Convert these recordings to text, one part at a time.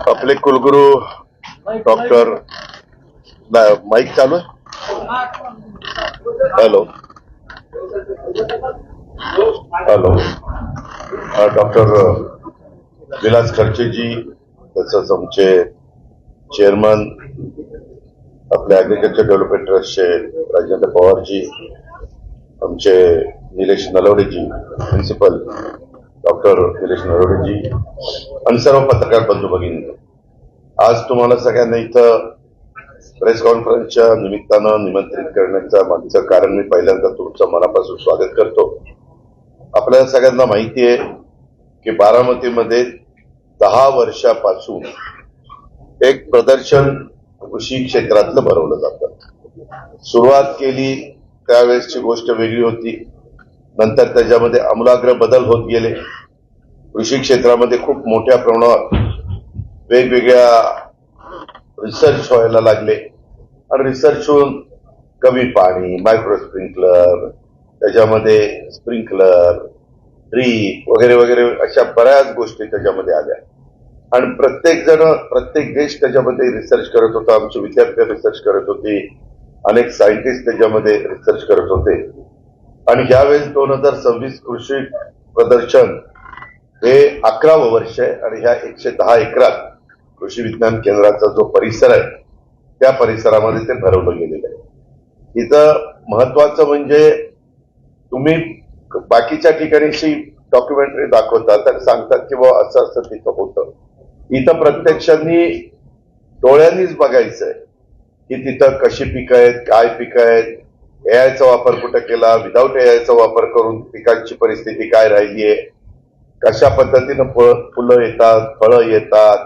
आपले कुलगुरू doctor mic चालू आहे. हॅलो हॅलो डॉक्टर विलास खर्चेजी, तसंच आमचे चेअरमन आपल्या ऍग्रिकल्चर डेव्हलपमेंट ट्रस्टचे राजेंद्र पवारजी, आमचे निलेश नलवडेजी, प्रिन्सिपल डॉक्टर निलेश नलवडेजी आणि सर्व पत्रकार बंधू भगिनी, आज तुम्हाला सगळ्यांना इथं प्रेस कॉन्फरन्सच्या निमित्तानं निमंत्रित करण्याचं मागचं कारण मी पहिल्यांदा तुमचं मनापासून स्वागत करतो. आपल्याला सगळ्यांना माहिती आहे की बारामतीमध्ये 10 वर्षापासून एक प्रदर्शन कृषी क्षेत्रातलं भरवलं जातं. सुरुवात केली त्यावेळेसची गोष्ट वेगळी होती, नंतर त्याच्यामध्ये आमूलाग्र बदल होत गेले. कृषी क्षेत्रामध्ये खूप मोठ्या प्रमाणात वेगवेगळ्या रिसर्च व्हायला लागले आणि रिसर्च होऊन कमी पाणी, मायक्रो स्प्रिंकलर, त्याच्यामध्ये स्प्रिंकलर, ड्रीप वगैरे वगैरे अशा बऱ्याच गोष्टी त्याच्यामध्ये आल्या आणि प्रत्येक देश त्याच्यामध्ये रिसर्च करत होता. आमचे विद्यार्थी रिसर्च करत होते, अनेक सायंटिस्ट त्याच्यामध्ये रिसर्च करत होते. आणि यावेळेस 2026 कृषी प्रदर्शन हे 11वं वर्ष आहे आणि ह्या 110 एकरात कृषी विज्ञान केंद्राचा जो परिसर आहे त्या परिसरामध्ये ते भरवलं गेलेलं आहे. इथं महत्वाचं म्हणजे तुम्ही बाकीच्या ठिकाणीशी डॉक्युमेंटरी दाखवतात आणि सांगतात की बाबा असं असं तिथं होतं. इथं प्रत्यक्षांनी डोळ्यांनीच बघायचंय की तिथं कशी पिकं आहेत, काय पिकं आहेत, एआयचा वापर कुठं केला, विदाऊट एआयचा वापर करून पिकांची परिस्थिती काय राहिलीये, कशा पद्धतीनं फुलं येतात, फळं येतात,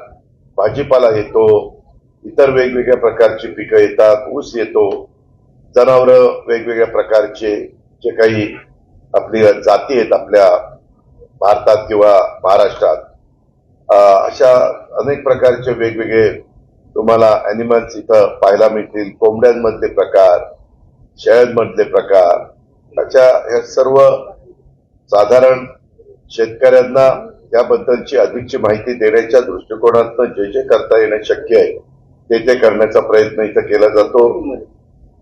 भाजीपाला येतो, इतर वेगवेगळ्या प्रकारची पिकं येतात, ऊस येतो, जनावरं वेगवेगळ्या प्रकारचे जे काही आपली जाती आहेत आपल्या भारतात किंवा महाराष्ट्रात, अशा अनेक प्रकारचे वेगवेगळे तुम्हाला अॅनिमल्स इथं पाहायला मिळतील. कोंबड्यांमधले प्रकार, शेळ्यांमधले प्रकार, अशा या सर्व साधारण शेतकऱ्यांना त्याबद्दलची अधिकची माहिती देण्याच्या दृष्टिकोनातून जे जे करता येणं शक्य आहे ते करण्याचा प्रयत्न इथं केला जातो.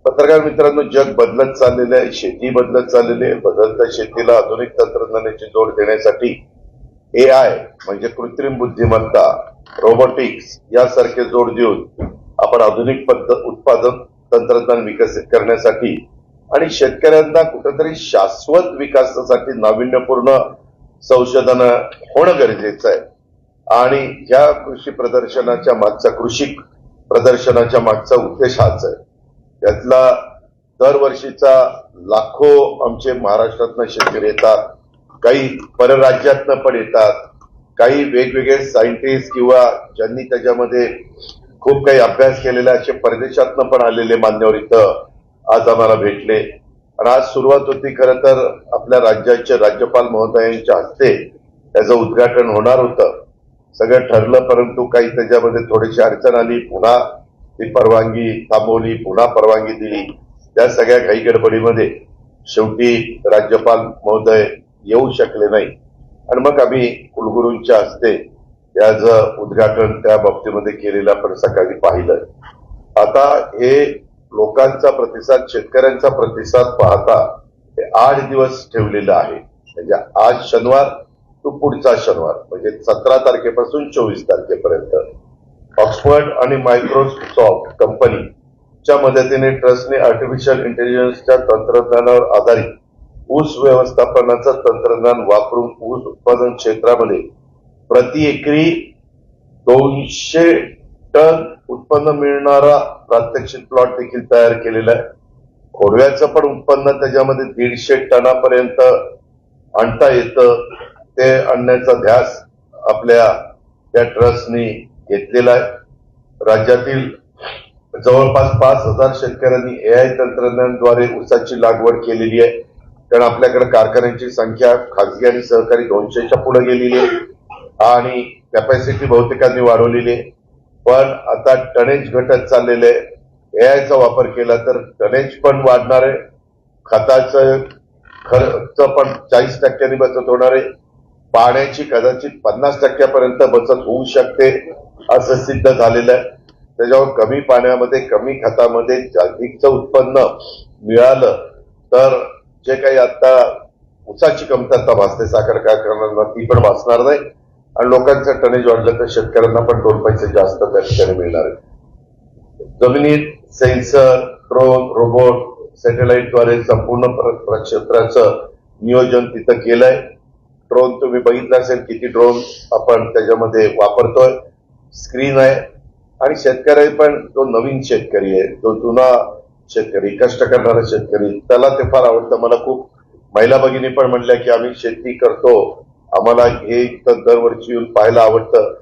पत्रकार मित्रांनो, जग बदलत चाललेलं आहे, शेती बदलत चाललेली आहे. बदलत्या शेतीला आधुनिक तंत्रज्ञानाची जोड देण्यासाठी एआय म्हणजे कृत्रिम बुद्धिमत्ता, रोबोटिक्स यासारखे जोड देऊन आपण आधुनिक उत्पादन तंत्रज्ञान विकसित करण्यासाठी आणि शेतकऱ्यांना कुठेतरी शाश्वत विकासासाठी नाविन्यपूर्ण संशोधन होणं गरजेचं आहे. आणि या कृषी प्रदर्शनाच्या मागचा, कृषी प्रदर्शनाच्या मागचा उद्देश हाच आहे. त्यातला दरवर्षीचा लाखो आमचे महाराष्ट्रातनं शेतकरी येतात, काही परराज्यातनं पण येतात, काही वेगवेगळे सायंटिस्ट किंवा ज्यांनी त्याच्यामध्ये खूप काही अभ्यास केलेला असे परदेशातनं पण आलेले मान्यवर इथं आज आम्हाला भेटले. आणि आज सुरुवात होती खरं तर आपल्या राज्याचे राज्यपाल महोदयांच्या हस्ते त्याचं उद्घाटन होणार होतं. सगळं ठरलं, परंतु काही त्याच्यामध्ये थोडीशी अडचण आली. पुन्हा ती परवानगी थांबवली, पुन्हा परवानगी दिली. त्या सगळ्या घाई गडबडीमध्ये शेवटी राज्यपाल महोदय येऊ शकले नाही आणि मग आम्ही कुलगुरूंच्या हस्ते याचं उद्घाटन त्या बाबतीमध्ये केलेलं आपण सकाळी पाहिलं. आता हे लोकांचा प्रतिसाद, शेतकऱ्यांचा प्रतिसाद पाहता हे 8 दिवस ठेवलेलं आहे. म्हणजे आज शनिवार तो पुढचा शनिवार, म्हणजे 17 तारखेपासून 24 तारखेपर्यंत ऑक्सफर्ड आणि मायक्रोसॉफ्ट कंपनीच्या मदतीने ट्रस्टने आर्टिफिशियल इंटेलिजन्सच्या तंत्रज्ञानावर आधारित ऊस व्यवस्थापनाचं तंत्रज्ञान वापरून ऊस उत्पादन क्षेत्रामध्ये प्रति एकरी 200 टन उत्पन्न मिळणारा प्रात्यक्षिक प्लॉट देखील तयार केलेला आहे. खोडव्याचं पण उत्पन्न त्याच्यामध्ये 150 टनापर्यंत आणता येतं. ते आणण्याचा ध्यास आपल्या त्या ट्रस्टनी घेतलेला आहे. राज्यातील जवळपास 5000 शेतकऱ्यांनी एआय तंत्रज्ञानाद्वारे ऊसाची लागवड केलेली आहे. कारण आपल्याकडे कारखान्यांची संख्या खासगी आणि सहकारी 200च्या पुढे गेलेली आहे आणि कॅपॅसिटी बहुतेकांनी वाढवलेली आहे. पण आता टनेज घटत चाललेले आहे. एआयचा वापर केला तर टनेज पण वाढणार आहे, खताचं खर्च पण 40% बचत होणार आहे पाण्याची कदाचित 50% बचत होऊ शकते असं सिद्ध झालेलं आहे. त्याच्यावर कमी पाण्यामध्ये कमी खतामध्ये अधिकचं उत्पन्न मिळालं तर जे काही आता ऊसाची कमतरता भासते साखर कारखान्यांना ती पण भासणार नाही आणि लोकांचं टनेज वाढलं तर शेतकऱ्यांना पण 2 पैसे जास्त त्या ठिकाणी मिळणार आहे. जमिनीत सेन्सर, ड्रोन, रोबोट, सॅटेलाइटद्वारे संपूर्ण क्षेत्राचं नियोजन तिथं केलंय. ड्रोन तुम्ही बघितलं असेल किती ड्रोन आपण त्याच्यामध्ये वापरतोय. स्क्रीन आहे आणि शेतकरी पण जो नवीन शेतकरी आहे, जो जुना शेतकरी, कष्ट करणारा शेतकरी, त्याला ते फार आवडतं. मला खूप महिला भगिनी पण म्हणल्या की आम्ही शेती करतो, आम्हाला हे इथं दरवर्षी येऊन पाहायला आवडतं.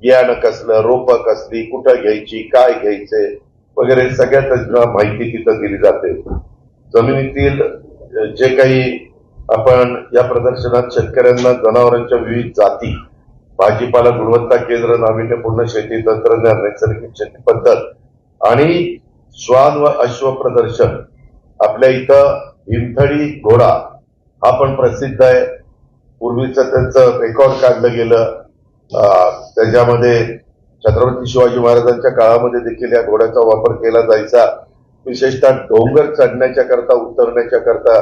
बियाणं कसलं, रोपं कसली, कुठं घ्यायची, काय घ्यायचे वगैरे सगळ्या त्याची माहिती तिथं दिली जाते. जमिनीतील जे काही आपण या प्रदर्शनात शेतकऱ्यांना जनावरांच्या विविध जाती, भाजीपाला गुणवत्ता केंद्र, नाविन्यपूर्ण शेती तंत्रज्ञान, नैसर्गिक शेती पद्धत आणि श्वान व अश्व प्रदर्शन. आपल्या इथं भीमथडी घोडा हा पण प्रसिद्ध आहे. पूर्वीचं त्यांचं रेकॉर्ड काढलं गेलं. त्याच्यामध्ये छत्रपती शिवाजी महाराजांच्या काळामध्ये देखील या घोड्याचा वापर केला जायचा. विशेषतः डोंगर चढण्याच्या करता, उतरण्याच्या करता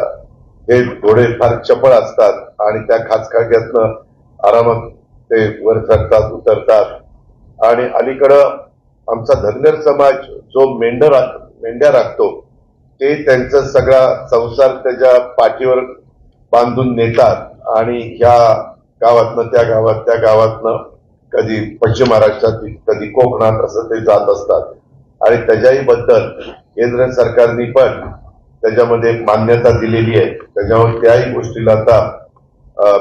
हे घोडे फार चपळ असतात आणि त्या खाचखाग्यातनं आरामात ते वर चढतात, उतरतात. आणि अलीकडं आमचा धनगर समाज जो मेंढ्या राखतो ते त्यांचा सगळा संसार त्याच्या पाठीवर बांधून नेतात आणि ह्या गावातनं त्या गावात, त्या गावातनं कधी पश्चिम महाराष्ट्रात, कधी कोकणात असं ते जात असतात. आणि त्याच्याही बद्दल केंद्र सरकारने पण त्याच्यामध्ये मान्यता दिलेली आहे. त्याच्यावर त्याही गोष्टीला आता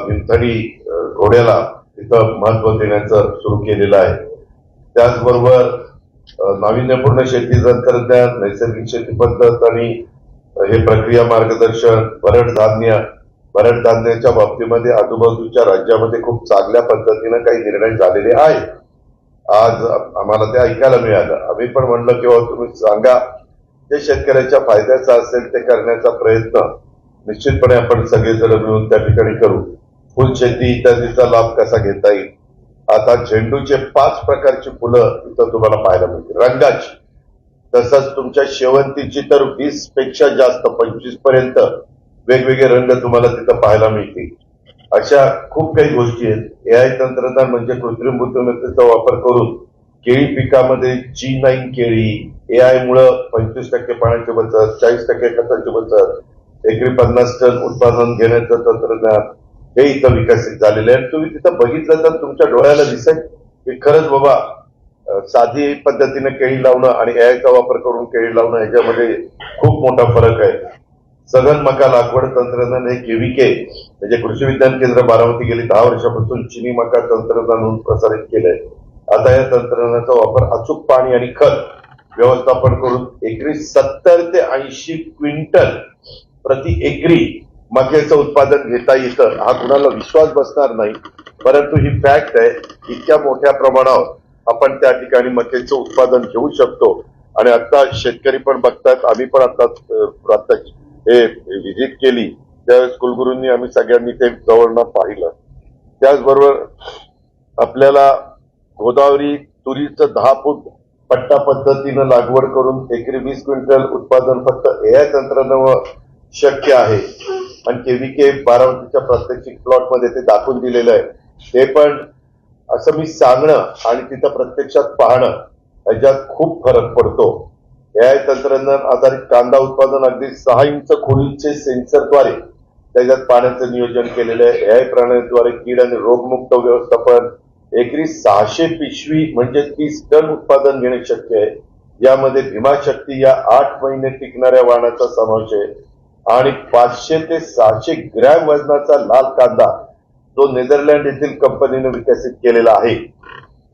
भीमथडी घोड्याला तिथं महत्व देण्याचं सुरू केलेलं आहे. त्याचबरोबर नाविन्यपूर्ण शेती तंत्रज्ञान, नैसर्गिक शेती पद्धत आणि हे प्रक्रिया मार्गदर्शन, भरड धान्याच्या बाबतीमध्ये आजूबाजूच्या राज्यामध्ये खूप चांगल्या पद्धतीनं काही निर्णय झालेले आहेत. आज आम्हाला ते ऐकायला मिळालं. आम्ही पण म्हणलं की तुम्ही सांगा, जे शेतकऱ्याच्या फायद्याचा असेल ते करण्याचा प्रयत्न निश्चितपणे आपण सगळेजण मिळून त्या ठिकाणी करू. फुलशेती इत्यादीचा लाभ कसा घेता येईल. आता झेंडूचे 5 प्रकारची फुलं इथं तुम्हाला पाहायला मिळतील रंगाची. तसंच तुमच्या शेवंतीची तर 20 पेक्षा जास्त, 25 पर्यंत वेगवेगळे रंग तुम्हाला तिथं पाहायला मिळतील. अशा खूप काही गोष्टी आहेत. एआय तंत्रज्ञान म्हणजे कृत्रिम बुद्धिमत्तेचा वापर करून केळी पिकामध्ये G9 केळी, एआय मुळे 25% पाण्याची बचत, 40% खताची बचत, एकरी 50 टन उत्पादन घेण्याचं तंत्रज्ञान हे इथं विकसित झालेले आहे. तुम्ही तिथं बघितलं तर तुमच्या डोळ्याला दिसेल की खरंच बाबा साधी पद्धतीने केळी लावणं आणि एआयचा वापर करून केळी लावणं ह्याच्यामध्ये खूप मोठा फरक आहे. सघन मका लागवड तंत्रज्ञान हे केव्हीके म्हणजे कृषी विज्ञान केंद्र बारामती गेली 10 वर्षापासून चिनी मका तंत्रज्ञान म्हणून प्रसारित केलंय. आता या तंत्रज्ञानाचा वापर अचूक पाणी आणि खत व्यवस्थापन करून एकरी 70 ते 80 क्विंटल प्रति एकरी मक्याचं उत्पादन घेता येतं. हा कुणाला विश्वास बसणार नाही, परंतु ही फॅक्ट आहे. इतक्या मोठ्या प्रमाणावर आपण त्या ठिकाणी मक्याचं उत्पादन घेऊ शकतो. आणि आता शेतकरी पण बघतात. आम्ही पण आता हे व्हिजिट केली त्यावेळेस कुलगुरूंनी आम्ही सगळ्यांनी ते जवळनं पाहिलं. त्याचबरोबर आपल्याला गोदावरी तुरीचं 10 फूट पट्टा पद्धतीनं लागवड करून एकरी 20 क्विंटल उत्पादन फक्त एआय तंत्रज्ञानामुळे शक्य आहे. आणि केव्हीके बारामतीच्या प्रात्यक्षिक प्लॉट मध्ये ते दाखवून दिलेलं आहे. ते पण असं मी सांगणं आणि तिथं प्रत्यक्षात पाहणं याच्यात खूप फरक पडतो. एआय तंत्रज्ञान आधारित कांदा उत्पादन अगदी 6 इंच खोलीचे सेन्सरद्वारे त्याच्यात पाण्याचं नियोजन केलेलं आहे. एआय प्रणालीद्वारे कीड आणि रोगमुक्त व्यवस्थापन, एकरी 600 पिशवी म्हणजे 30 टन उत्पादन घेणे शक्य आहे. यामध्ये भीमाशक्ती या 8 महिने टिकणाऱ्या वाणाचा समावेश आहे. आणि 500 ते 600 ग्रॅम वजनाचा लाल कांदा जो नेदरलँड येथील कंपनीने विकसित केलेला आहे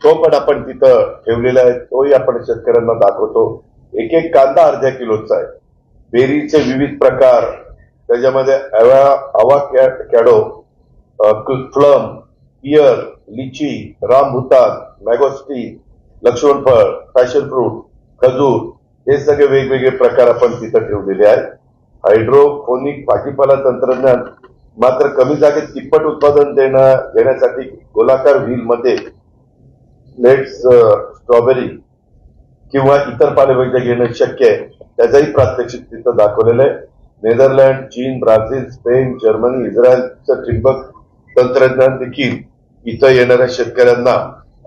तो पण आपण तिथं ठेवलेला आहे. तोही आपण शेतकऱ्यांना दाखवतो. एक एक कांदा अर्ध्या किलोचा आहे. बेरीचे विविध प्रकार त्याच्यामध्ये अवाकॅडो, प्लम, पियर, लिची, रामभूतान, मॅगोस्टी, लक्ष्मणफळ, पॅशन फ्रूट, खजूर हे सगळे वेगवेगळे प्रकार आपण तिथं ठेवलेले आहेत. हायड्रोपोनिक भाजीपाला तंत्रज्ञान मात्र कमी जागेत तिप्पट उत्पादन देण्यासाठी गोलाकार व्हील मध्ये लेट्स स्ट्रॉबेरी किंवा इतर पालेभाज्या घेणं शक्य आहे. त्याचंही प्रात्यक्षिक तिथं दाखवलेलं आहे. नेदरलँड, चीन, ब्राझील, स्पेन, जर्मनी, इस्रायलचं ठिबक तंत्रज्ञान देखील इथं येणाऱ्या शेतकऱ्यांना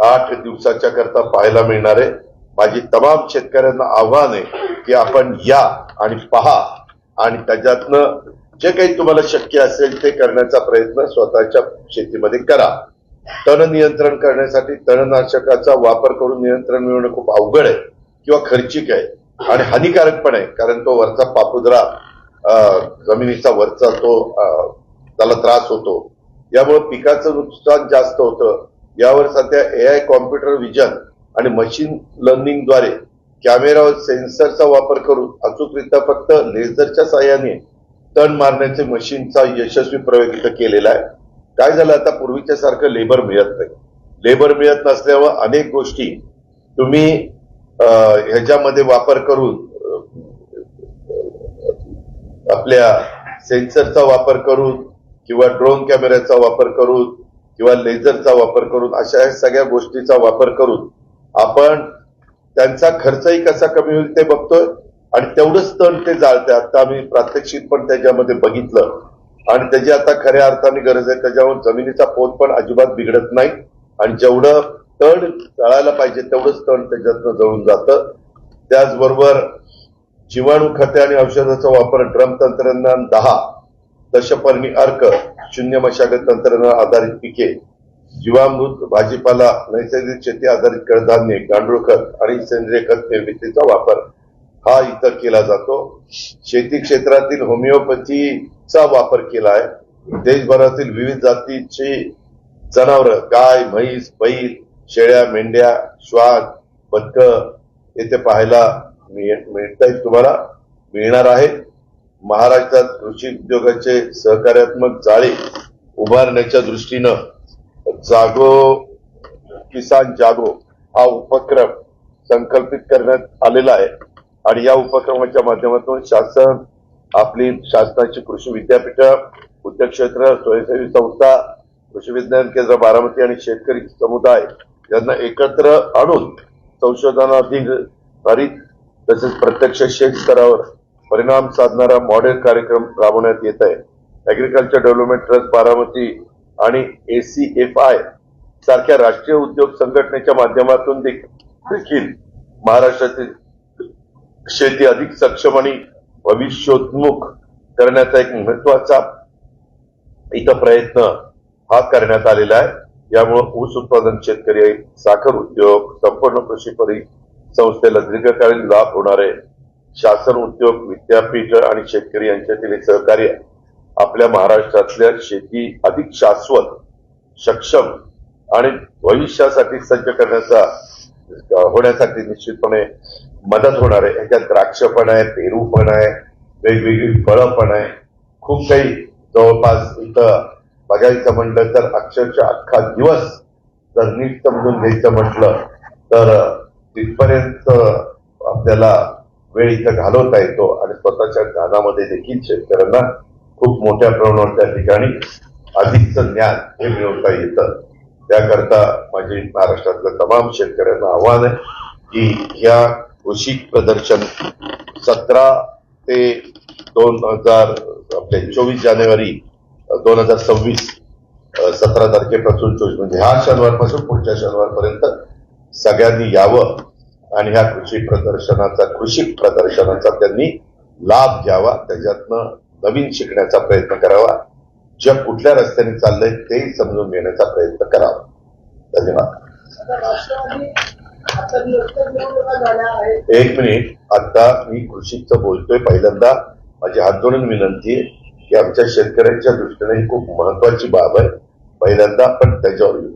8 दिवसाच्या करता पाहायला मिळणार आहे. माझी तमाम शेतकऱ्यांना आव्हान आहे की आपण या आणि पहा आणि त्याच्यातनं जे काही तुम्हाला शक्य असेल ते करण्याचा प्रयत्न स्वतःच्या शेतीमध्ये करा. तण नियंत्रण करण्यासाठी तणनाशकाचा वापर करून नियंत्रण मिळवणं खूप अवघड आहे किंवा खर्चिक आहे आणि हानिकारक पण आहे. कारण तो वरचा पापुद्रा जमिनीचा वरचा तो त्याला त्रास होतो. यामुळे पिकाचं नुकसान जास्त होतं. यावर सध्या AI कॉम्प्युटर विजन आणि मशीन लर्निंगद्वारे कॅमेरा व सेन्सरचा वापर करून अचूकरित्या फक्त लेझरच्या साहाय्याने तण मारण्याचे मशीनचा यशस्वी प्रयोग इथं केलेला आहे. काय झालं आता पूर्वीच्या सारखं लेबर मिळत नाही. लेबर मिळत नसल्यावर अनेक गोष्टी तुम्ही ह्याच्यामध्ये वापर करून आपल्या सेन्सरचा वापर करून किंवा ड्रोन कॅमेऱ्याचा वापर करून किंवा लेझरचा वापर करून अशा सगळ्या गोष्टीचा वापर करून आपण त्यांचा खर्चही कसा कमी होईल ते बघतोय आणि तेवढंच तण ते जाळते. आता आम्ही प्रात्यक्षिक पण त्याच्यामध्ये बघितलं आणि त्याची आता खऱ्या अर्थाने गरज आहे. त्याच्यावर जमिनीचा पोत पण अजिबात बिघडत नाही आणि जेवढं तण जळायला पाहिजे तेवढंच तण त्याच्यातनं जळून जातं. त्याचबरोबर जीवाणू खते आणि औषधाचा वापर ड्रम तंत्रज्ञान 10 दशपर्णी अर्क शून्य मशागत तंत्रज्ञान आधारित पिके जीवामृत भाजीपाला नैसर्गिक शेती आधारित कडधान्य गांडूळ खत आणि सेंद्रिय खत निर्मितीचा वापर हा इथं केला जातो. शेती क्षेत्रातील होमिओपॅथीचा वापर केला आहे. देशभरातील विविध जातीची जनावरं गाय, म्हैस, बैल, शेळ्या, मेंढ्या, श्वान, बदकं येथे पाहायला तुम्हाला मिळणार आहे. महाराष्ट्रात कृषी उद्योगाचे सहकार्यात्मक जाळे उभारण्याच्या दृष्टीनं किसान जागो हा उपक्रम संकल्पित करण्यात आलेला आहे आणि या उपक्रमाच्या माध्यमातून शासन आपली शासनाची कृषी विद्यापीठं, उद्योग क्षेत्र, स्वयंसेवी संस्था, कृषी विज्ञान केंद्र बारामती आणि शेतकरी समुदाय यांना एकत्र आणून संशोधनाधिक तसेच प्रत्यक्ष शेत स्तरावर परिणाम साधणारा मॉडेल कार्यक्रम राबवण्यात येत आहे. ऍग्रिकल्चर डेव्हलपमेंट ट्रस्ट बारामती आणि ACFI सारख्या राष्ट्रीय उद्योग संघटनेच्या माध्यमातून देखील महाराष्ट्रातील शेती अधिक सक्षम आणि भविष्योन्मुख करण्याचा एक महत्वाचा इथं प्रयत्न हा करण्यात आलेला आहे. यामुळे ऊस उत्पादन शेतकरी, साखर उद्योग, संपूर्ण कृषी संस्थेला दीर्घकालीन लाभ होणार आहे. शासन, उद्योग, विद्यापीठ आणि शेतकरी यांच्यातील सहकार्य आपल्या महाराष्ट्रातल्या शेती अधिक शाश्वत, सक्षम आणि भविष्यासाठी सज्ज होण्यासाठी निश्चितपणे मदत होणार आहे. याच्यात द्राक्ष पण आहे, पेरू पण आहे, वेगवेगळी फळं पण आहे, खूप काही. जवळपास इथं बघायचं म्हटलं तर अक्षरशः अख्खा दिवस जर नीट समजून घ्यायचं म्हटलं तर तिथपर्यंत आपल्याला वेळ इथं घालवता येतो आणि स्वतःच्या ज्ञानामध्ये देखील शेतकऱ्यांना खूप मोठ्या प्रमाणावर त्या ठिकाणी अधिकचं ज्ञान हे मिळवता येतं. त्याकरता माझे महाराष्ट्रातल्या तमाम शेतकऱ्यांना आव्हान आहे की या कृषी प्रदर्शन 17 ते 24 जानेवारी 2026 17 तारखेपासून 24 म्हणजे ह्या शनिवारपासून पुढच्या शनिवारपर्यंत सगळ्यांनी यावं आणि ह्या कृषी प्रदर्शनाचा त्यांनी लाभ घ्यावा. त्याच्यातनं नवीन शिकण्याचा प्रयत्न करावा. जग कुठल्या रस्त्याने चाललंय ते समजून घेण्याचा प्रयत्न करावा. धन्यवाद. एक मिनिट, आता मी कृषीचं बोलतोय. पहिल्यांदा माझी हात जोडून विनंती आहे की आमच्या शेतकऱ्यांच्या दृष्टीने ही खूप महत्वाची बाब आहे. पहिल्यांदा आपण त्याच्यावर येऊ.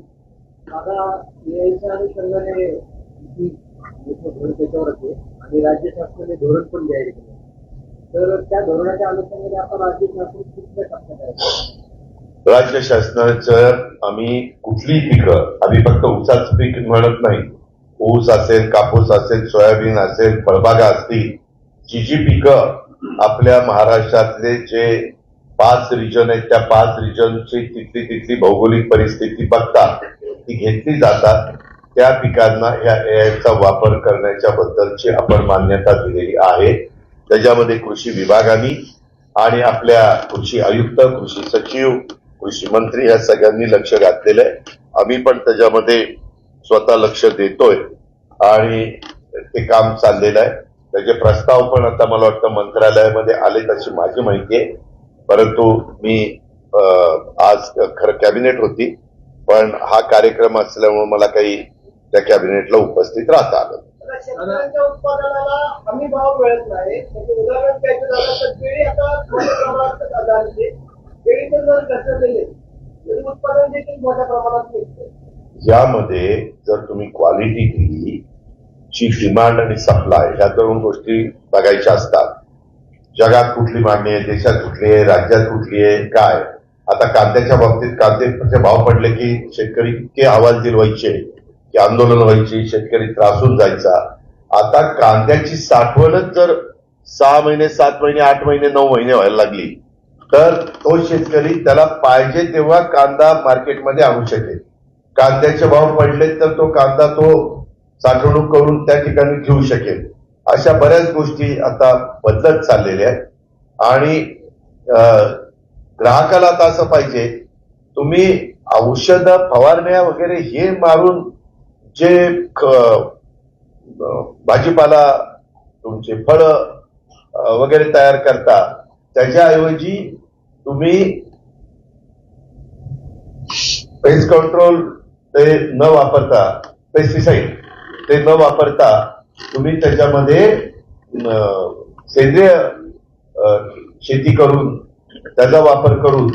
आणि राज्य शासनाने धोरण पण जाहीर केलं, तर त्या धोरणाच्या अनुषंगाने आपण राज्य शासन कुठल्या टप्प्यात आहे? राज्य शासनाचं आम्ही कुठलीही पिकं, आम्ही फक्त ऊसाचं पीक म्हणत नाही. ऊस असेल, कापूस असेल, सोयाबीन असेल, फळबागा असतील, जी पिकं आपल्या महाराष्ट्रातले जे 5 रिजन आहेत, त्या 5 रिजनची तिथली भौगोलिक परिस्थिती बघता ती घेतली जातात. त्या पिकांना ह्या एआयचा वापर करण्याच्या बद्दलची आपण मान्यता दिलेली आहे. त्याच्यामध्ये कृषी विभागाने आणि आपल्या कृषी आयुक्त, कृषी सचिव, कृषी मंत्री या सगळ्यांनी लक्ष घातलेलं आहे. आम्ही पण त्याच्यामध्ये स्वतः लक्ष देतोय आणि ते काम चाललेलं आहे. त्याचे प्रस्ताव पण आता मला वाटतं मंत्रालयामध्ये आले तशी माझी माहिती आहे. परंतु मी आज खरं कॅबिनेट होती, पण हा कार्यक्रम असल्यामुळे मला काही त्या कॅबिनेटला उपस्थित राहता आलं. शेतकऱ्यांच्या उत्पादनाला हमी भाव मिळत नाही. उदाहरण द्यायचं झालं तर केळी आता मोठ्या प्रमाणात झाली. केळीचं जर घसरलेले तरी उत्पादन देखील मोठ्या प्रमाणात निघतं. यामध्ये जर तुम्ही क्वालिटी केली, ची डिमांड आणि सप्लाय ह्या दोन गोष्टी बघायच्या असतात. जगात कुठली मागणी आहे, देशात कुठली आहे, राज्यात कुठली आहे, काय. आता कांद्याच्या बाबतीत कांद्याचे भाव पडले की शेतकरी इतके हवालदिल व्हायचे की आंदोलन व्हायची, शेतकरी त्रासून जायचा. आता कांद्याची साठवणच जर 6 महिने, 7 महिने, 8 महिने, 9 महिने व्हायला लागली तर तो शेतकरी त्याला पाहिजे तेव्हा कांदा मार्केटमध्ये आणू शकेल. कांद्याचे भाव पडले तर तो कांदा तो साठवणूक करून त्या ठिकाणी ठेवू शकेल. अशा बऱ्याच गोष्टी आता बदलत चाललेल्या आहेत आणि ग्राहकाला आता असं पाहिजे, तुम्ही औषध फवारण्या वगैरे हे मारून जे भाजीपाला, तुमचे फळ वगैरे तयार करता, त्याच्याऐवजी तुम्ही पेस्ट कंट्रोल ते न वापरता, पेस्टिसाइड ते न वापरता तुम्ही त्याच्यामध्ये सेंद्रिय शेती करून त्याचा वापर करून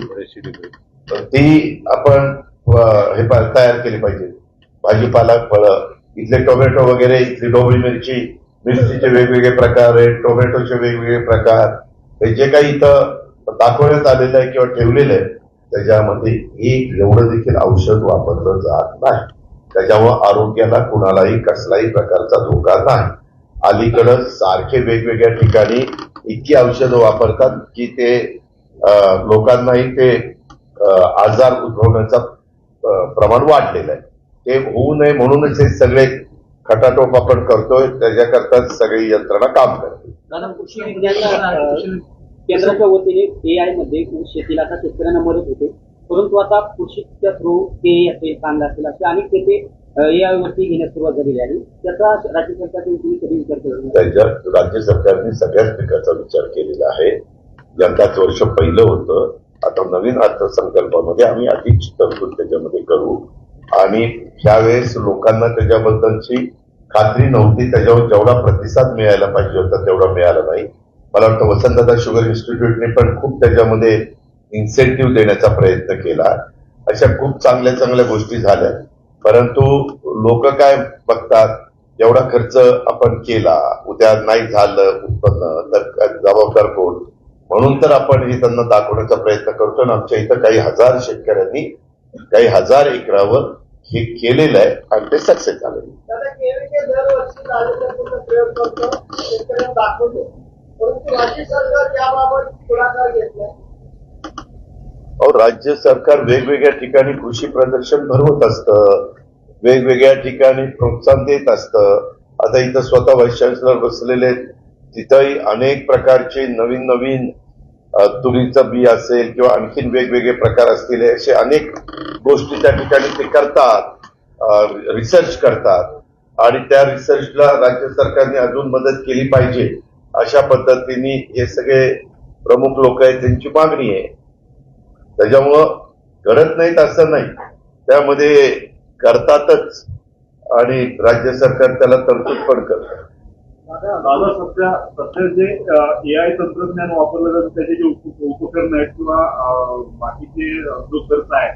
ती आपण हे तयार केली पाहिजे. भाजीपाला, फळं, इथले टोमॅटो वगैरे, इथली ढोबळी मिरची, मिरचीचे वेगवेगळे प्रकार आहेत, टोमॅटोचे वेगवेगळे प्रकार, हे जे काही इथं दाखवण्यात आलेलं आहे किंवा ठेवलेलं आहे त्याच्यामध्ये एक एवढं देखील औषध वापरलं जात नाही. त्याच्यामुळे आरोग्याला कुणालाही कसलाही प्रकारचा धोका नाही. अलीकडं सारखे वेगवेगळ्या ठिकाणी इतकी औषधं वापरतात की ते लोकांनाही ते आजार उद्भवण्याचा प्रमाण वाढलेलं आहे. ते होऊ नये म्हणूनच हे सगळे खटाटोप आपण करतोय, त्याच्याकरताच सगळी यंत्रणा काम करते. कृषी विज्ञान केंद्राच्या वतीने एआय मध्ये शेतीला आता शेतकऱ्यांना मदत होते, परंतु आता कृषीच्या थ्रू केळी असेल, कांदा असेल असे अनेक पिके एआय वरती घेण्यास सुरुवात झालेली आहे. त्याचा राज्य सरकारने कधी विचार केला? त्याच्यात राज्य सरकारने सगळ्याच पिकाचा विचार केलेला आहे. यंदाच वर्ष पहिलं होतं. आता नवीन अर्थसंकल्पामध्ये आम्ही अधिक तरतूद त्याच्यामध्ये करू आणि त्यावेळेस लोकांना त्याच्याबद्दलची खात्री नव्हती. त्याच्यावर जेवढा प्रतिसाद मिळायला पाहिजे होता तेवढा मिळाला नाही. मला वाटतं वसंतदादा शुगर इन्स्टिट्यूटने पण खूप त्याच्यामध्ये इन्सेंटिव्ह देण्याचा प्रयत्न केला. अशा खूप चांगल्या चांगल्या गोष्टी झाल्या. परंतु लोक काय बघतात, एवढा खर्च आपण केला, उद्या नाही झालं उत्पन्न तर जबाबदार कोण, म्हणून तर आपण हे त्यांना दाखवण्याचा प्रयत्न करतो. आणि आमच्या इथं काही हजार शेतकऱ्यांनी काही हजार एकरावर हे केलेलं आहे आणि ते सक्सेस झालं. दरवर्षी प्रयोग करतो, शेतकऱ्यांना दाखवतो, परंतु राज्य सरकार याबाबत पुढाकार घेत नाही. राज्य सरकार वेगवेगळ्या ठिकाणी कृषी प्रदर्शन भरवत असतं, वेगवेगळ्या ठिकाणी प्रोत्साहन देत असतं. आता इथं स्वतः व्हाईस चान्सलर बसलेले, तिथंही अनेक प्रकारचे नवीन नवीन तुरीचं बी असेल किंवा आणखीन वेगवेगळे प्रकार असतील, असे अनेक गोष्टी त्या ठिकाणी ते करतात, रिसर्च करतात आणि त्या रिसर्चला राज्य सरकारने अजून मदत केली पाहिजे. अशा पद्धतीने हे सगळे प्रमुख लोक आहेत, त्यांची मागणी आहे. त्याच्यामुळं करत नाहीत असं नाही, त्यामध्ये करतातच आणि राज्य सरकार त्याला तरतूद पण करतं. दादा, सध्या जे एआय तंत्रज्ञान वापरलं जातं त्याचे जे उपकरण आहेत किंवा बाकीचे जो खर्च आहे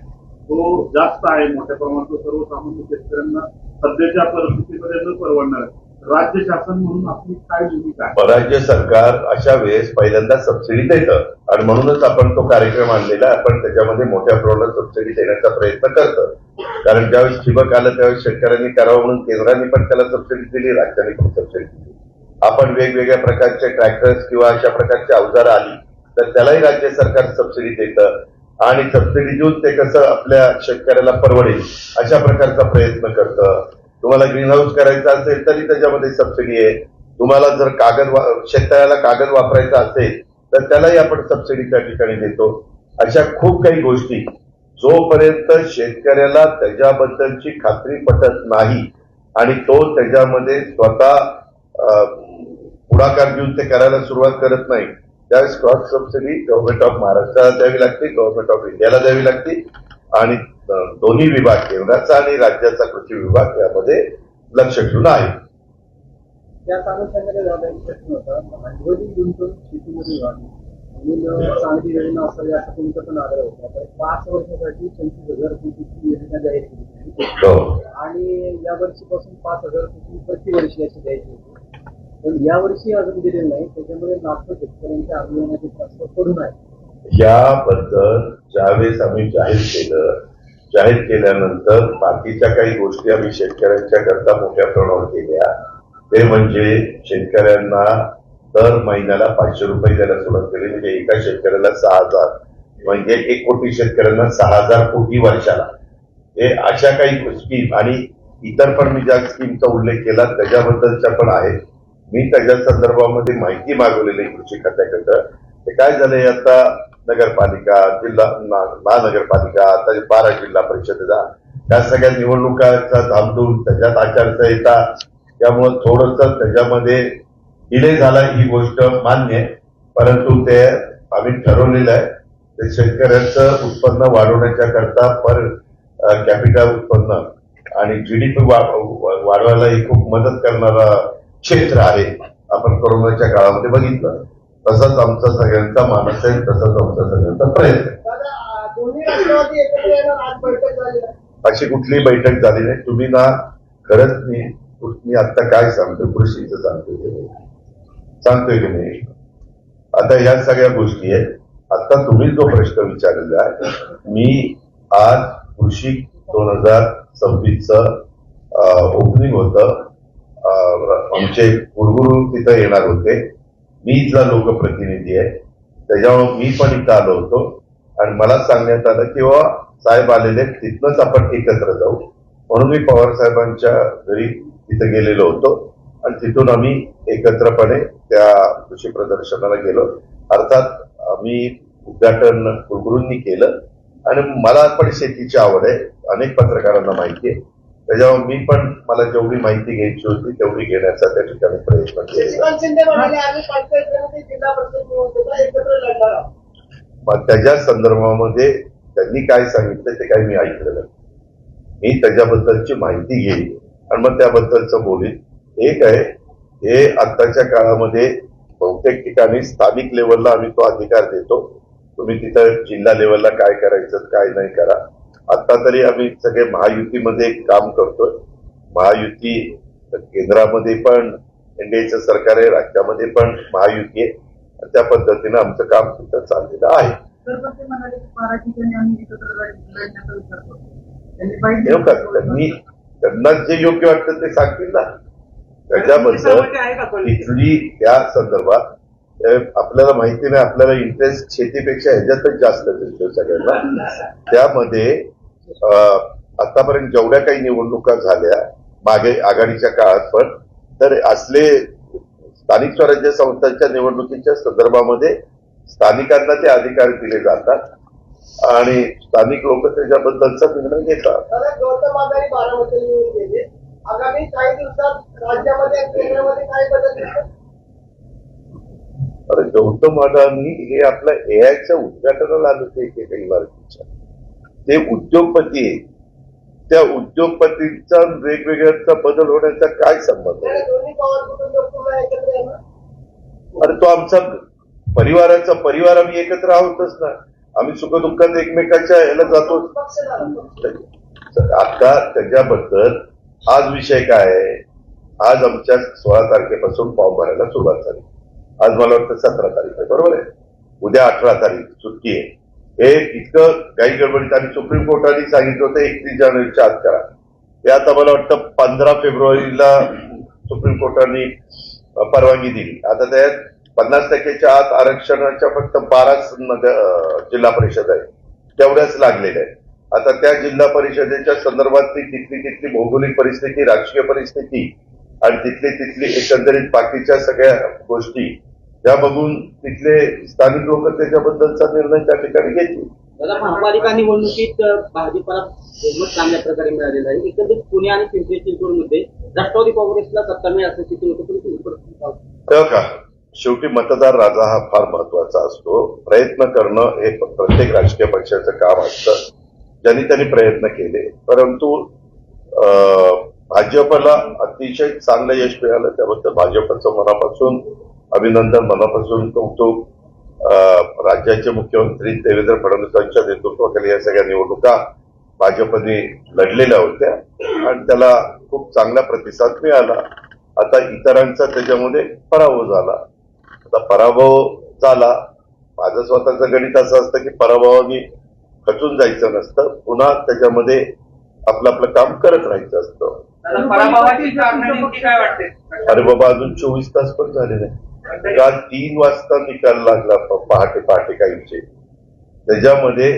तो जास्त आहे मोठ्या प्रमाणात, सर्वसामान्य शेतकऱ्यांना सध्याच्या परिस्थितीमध्ये न परवडणार आहे. राज्य शासन म्हणून आपली काय भूमिका आहे? राज्य सरकार अशा वेळेस पहिल्यांदा सबसिडी देतं आणि म्हणूनच आपण तो कार्यक्रम आणलेला. आपण त्याच्यामध्ये मोठ्या प्रमाणात सबसिडी देण्याचा प्रयत्न करतो. कारण ज्यावेळेस ठिबक आलं त्यावेळेस शेतकऱ्यांनी करावं म्हणून केंद्राने पण त्याला सबसिडी दिली, राज्याने पण सबसिडी दिली. आपण वेगवेगळ्या प्रकारचे ट्रॅक्टर्स किंवा अशा प्रकारची अवजारं आली तर त्यालाही राज्य सरकार सबसिडी देतं आणि सबसिडी देऊन ते कसं आपल्या शेतकऱ्याला परवडेल अशा प्रकारचा प्रयत्न करतं. तुम्हाला ग्रीन हाऊस करायचं असेल तरी त्याच्यामध्ये सबसिडी आहे. तुम्हाला जर शेतकऱ्याला कागद वापरायचा असेल तर त्यालाही आपण सबसिडी त्या ठिकाणी देतो. अशा खूप काही गोष्टी जोपर्यंत शेतकऱ्याला त्याच्याबद्दलची खात्री पटत नाही आणि तो त्याच्यामध्ये स्वतः पुढाकार घेऊन ते करायला सुरुवात करत नाही त्यावेळेस क्रॉप सबसिडी गव्हर्नमेंट ऑफ महाराष्ट्राला द्यावी लागते, गव्हर्नमेंट ऑफ इंडियाला द्यावी लागते आणि दोन्ही विभाग केंद्राचा आणि राज्याचा कृषी विभाग यामध्ये लक्ष ठेवून आहे. या अनुषंगाने झाला एक प्रश्न होता, भांडवली गुंतवणूक शेतीमध्ये व्हावी चांगली योजना असावी असा तुमचा पण आग्रह होता. तर 5 वर्षासाठी 25,000 कोटीची योजना जाहीर केली आणि या वर्षीपासून 5,000 कोटी प्रतिवर्षी अशी द्यायची होती. पण यावर्षी अजून दिलेलं नाही, त्याच्यामुळे लाखो शेतकऱ्यांच्या आंदोलनाचे प्रश्न पडून आहे. याबद्दल ज्यावेळेस आम्ही जाहीर केल्यानंतर बाकीच्या काही गोष्टी आम्ही शेतकऱ्यांच्या करता मोठ्या प्रमाणावर केल्या. ते म्हणजे शेतकऱ्यांना दर महिन्याला 500 रुपये द्यायला सुरुवात केली. म्हणजे एका शेतकऱ्याला 6,000 म्हणजे 1 कोटी शेतकऱ्यांना 6,000 कोटी वर्षाला. हे अशा काही स्कीम आणि इतर पण मी ज्या स्कीमचा उल्लेख केला त्याच्याबद्दलच्या पण आहेत. मी त्याच्या संदर्भामध्ये माहिती मागवलेली कृषी खात्याकडं. ते काय झालंय आता नगरपालिका, जिल्हा महानगरपालिका, आता 12 जिल्हा परिषदेचा या सगळ्या निवडणुकांचा धामधूम त्याच्यात आचारसंहिता त्यामुळे थोडस त्याच्यामध्ये डिले झाला ही गोष्ट मान्य आहे. परंतु ते आम्ही ठरवलेलं आहे ते शेतकऱ्यांचं उत्पन्न वाढवण्याच्या करता पर कॅपिटल उत्पन्न आणि जीडीपी वाढवायला ही खूप मदत करणारा क्षेत्र आहे. आपण कोरोनाच्या काळामध्ये बघितलं. तसंच आमचा सगळ्यांचा मानस आहे, तसंच आमचा सगळ्यांचा प्रयत्न आहे. दादा, दोन्ही राष्ट्रवादी एकत्र येणार आज बैठक झाली आहे. अशी कुठली बैठक झाली नाही. तुम्ही ना खरंच मी आता काय सांगतो कृषीचं सांगतोय की नाही. आता ह्या सगळ्या गोष्टी आहेत. आता तुम्ही जो प्रश्न विचारलेला आहे, मी आज कृषी 2026चं ओपनिंग होतं. आमचे कुलगुरू तिथं येणार होते. मी इथला लोकप्रतिनिधी आहे त्याच्यामुळे मी पण इथं आलो होतो आणि मला सांगण्यात आलं की बाबा साहेब आलेले तिथनंच आपण एकत्र जाऊ म्हणून मी पवार साहेबांच्या घरी तिथे गेलेलो होतो आणि तिथून आम्ही एकत्रपणे त्या कृषी प्रदर्शनाला गेलो. अर्थात आम्ही उद्घाटन कुलगुरूंनी केलं आणि मला पण शेतीची आवड आहे, अनेक पत्रकारांना माहिती आहे. त्याच्यामुळे मी पण मला जेवढी माहिती घ्यायची होती तेवढी घेण्याचा त्या ठिकाणी प्रयत्न केला. शशिकांत शिंदे म्हणाले आम्ही पंचायत समिती जिल्हा परिषद निवडणुकीला एकत्र लढणार आहोत. मग त्याच्या संदर्भामध्ये त्यांनी काय सांगितलं ते काही मी ऐकलेलं. मी त्याच्याबद्दलची माहिती घेईन आणि मग त्याबद्दलचं बोलीन. एक आहे हे आताच्या काळामध्ये बहुतेक ठिकाणी स्थानिक लेवलला आम्ही तो अधिकार देतो. तुम्ही तिथं जिल्हा लेवलला काय करायचं काय नाही करा. आता तरी आम्ही सगळे महायुतीमध्ये काम करतोय. महायुती केंद्रामध्ये पण एनडीएचं सरकार आहे, राज्यामध्ये पण महायुती आहे. त्या पद्धतीनं आमचं काम तिथं चाललेलं आहे. त्यांना जे योग्य वाटतं ते सांगतील ना. त्याच्याबद्दल इथली त्या संदर्भात आपल्याला माहिती नाही. आपल्याला इंटरेस्ट शेतीपेक्षा ह्याच्यातच जास्त दिसतो सगळ्यांना. त्यामध्ये आतापर्यंत जेवढ्या काही निवडणुका झाल्या मागे आघाडीच्या काळात पण तर असले स्थानिक स्वराज्य संस्थांच्या निवडणुकीच्या संदर्भामध्ये स्थानिकांना ते अधिकार दिले जातात आणि स्थानिक लोक त्याच्याबद्दलचा निर्णय घेतात. गौतम अदानी बारामती निवडून गेले. आगामी काही दिवसात राज्यामध्ये केंद्रामध्ये काय बदल दिसतात? अरे गौतम अदानी हे आपल्या एआयच्या उद्घाटनाला आले होते एकेका इमारतीच्या. ते उद्योगपती आहे. त्या उद्योगपतींचा वेगवेगळ्याचा बदल होण्याचा काय संबंध आहे? दोन्ही पवार कुटुंब एकत्र येणार. अरे तो आमचा परिवार आम्ही एकत्र आहोतच ना. आम्ही सुखदुःखात एकमेकाच्या ह्याला जातो. पक्ष झाला. आता त्याच्याबद्दल आज विषय काय आहे? आज आमच्या 16 तारखेपासून फॉर्म भरायला सुरुवात झाली. आज मला वाटतं 17 तारीख आहे, बरोबर आहे. उद्या 18 तारीख सुट्टी आहे. हे इतकं काही गडबडीत आणि सुप्रीम कोर्टाने सांगितलं होतं 31 जानेवारीच्या आत करा. ते आता मला वाटतं 15 फेब्रुवारीला सुप्रीम कोर्टाने परवानगी दिली. आता त्यात 50% आत आरक्षणाच्या फक्त 12 जिल्हा परिषद आहेत, तेवढ्याच लागलेल्या आहेत. आता त्या जिल्हा परिषदेच्या संदर्भातली तिथली भौगोलिक परिस्थिती, राजकीय परिस्थिती आणि तिथली एकंदरीत बाकीच्या सगळ्या गोष्टी त्या बघून तिथले स्थानिक लोक त्याच्याबद्दलचा निर्णय त्या ठिकाणी घेतील. दादा, महापालिका निवडणुकीत भाजपला बहुमत चांगल्या प्रकारे मिळालेलं आहे. एकंदरीत पुणे आणि पिंपरी चिंचवडमध्ये राष्ट्रवादी काँग्रेसला सत्ता मिळेल असं चित्र होतं. तर का शेवटी मतदार राजा हा फार महत्वाचा असतो. प्रयत्न करणं हे प्रत्येक राजकीय पक्षाचं काम असतं. त्यांनी प्रयत्न केले, परंतु भाजपला अतिशय चांगलं यश मिळालं. त्याबद्दल भाजपचं मनापासून अभिनंदन, मनापासून कौतुक. राज्याचे मुख्यमंत्री देवेंद्र फडणवीसांच्या नेतृत्वाखाली या सगळ्या निवडणुका भाजपने लढलेल्या होत्या आणि त्याला खूप चांगला प्रतिसाद मिळाला. आता इतरांचा त्याच्यामध्ये पराभव झाला. आता पराभव झाला, माझं स्वतःचं गणित असं असतं की पराभवाने खचून जायचं नसतं, पुन्हा त्याच्यामध्ये आपलं काम करत राहायचं असतं. अरे बाबा, अजून 24 तास पण झाले नाही. काल 3 वाजता निकाल लागला पहाटे काहीचे. त्याच्यामध्ये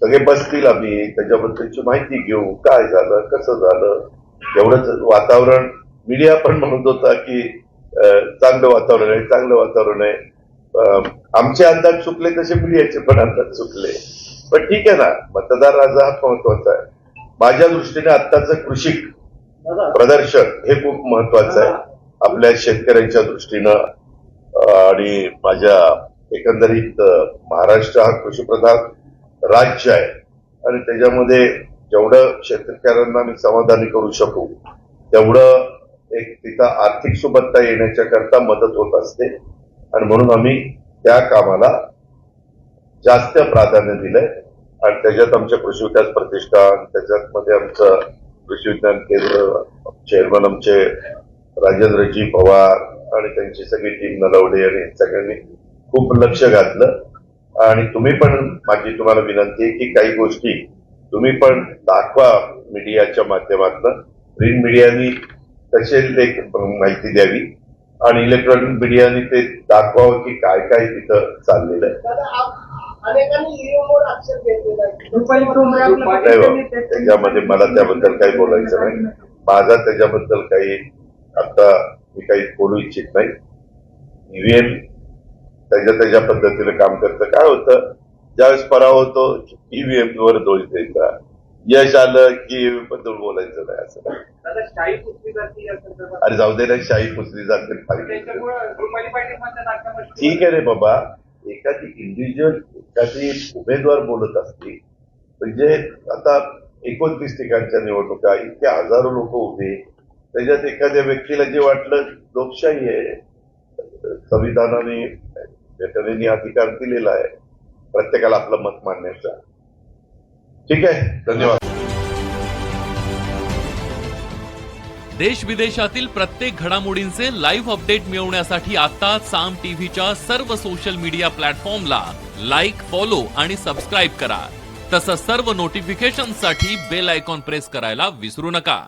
सगळे बसतील, आम्ही त्याच्याबद्दलची माहिती घेऊ, काय झालं, कसं झालं. एवढंच वातावरण मीडिया पण म्हणत होता की चांगलं वातावरण आहे. आमचे अंदाज चुकले तसे मीडियाचे पण अंदाज चुकले. पण ठीक आहे ना, मतदार राजा हा महत्वाचा आहे. माझ्या दृष्टीने आत्ताचं कृषी प्रदर्शन हे खूप महत्वाचं आहे आपल्या शेतकऱ्यांच्या दृष्टीनं. आणि माझ्या एकंदरीत महाराष्ट्र हा कृषीप्रधान राज्य आहे आणि त्याच्यामध्ये जेवढं शेतकऱ्यांना मी समाधानी करू शकू तेवढं एक तिथं आर्थिक सुबत्ता येण्याच्या करता मदत होत असते. आणि म्हणून आम्ही त्या कामाला जास्त प्राधान्य दिलंय. आणि त्याच्यात आमच्या कृषी विकास प्रतिष्ठान, त्याच्यामध्ये आमचं कृषी विज्ञान केंद्र, चेअरमन आमचे राजेंद्रजी पवार आणि त्यांची सगळी टीम, नलवडे आणि सगळ्यांनी खूप लक्ष घातलं. आणि तुम्ही पण, माझी तुम्हाला विनंती आहे की काही गोष्टी तुम्ही पण दाखवा मीडियाच्या माध्यमातून. प्रिंट मीडियानी तसे एक माहिती द्यावी आणि इलेक्ट्रॉनिक मीडियाने ते दाखवावं की काय तिथं चाललेलं आहे. अनेकांनी ईव्हीएमवर आक्षेप घेतलेला आहे. त्याच्यामध्ये मला त्याबद्दल काही बोलायचं नाही. माझा त्याच्याबद्दल काही आता मी काही बोलू इच्छित नाही. ईव्हीएम त्याच्या पद्धतीने काम करतं. काय होतं, ज्यावेळेस पराभव होतो ईव्हीएम वर दोष द्यायचा, यश आलं की ईव्हीएम बद्दल बोलायचं नाही. असं अरे जाऊ दे ना, शाही पुसली जाते. ठीक आहे रे बाबा, एखादी उमेदवार बोलत असते म्हणजे आता 29 ठिकाणच्या निवडणुका, इतक्या हजारो लोक उभे, त्याच्यात एखाद्या व्यक्तीला जे वाटलं, लोकशाही आहे, संविधानाने घटनेने अधिकार दिलेला आहे प्रत्येकाला आपलं मत मांडण्याचा. ठीक आहे, धन्यवाद. देश विदेशातील प्रत्येक घडामोडींचे लाईव्ह अपडेट मिळवण्यासाठी आता साम टीव्हीच्या सर्व सोशल मीडिया प्लॅटफॉर्मला लाईक, फॉलो आणि सबस्क्राईब करा. तसंच सर्व नोटिफिकेशनसाठी बेल आयकॉन प्रेस करायला विसरू नका.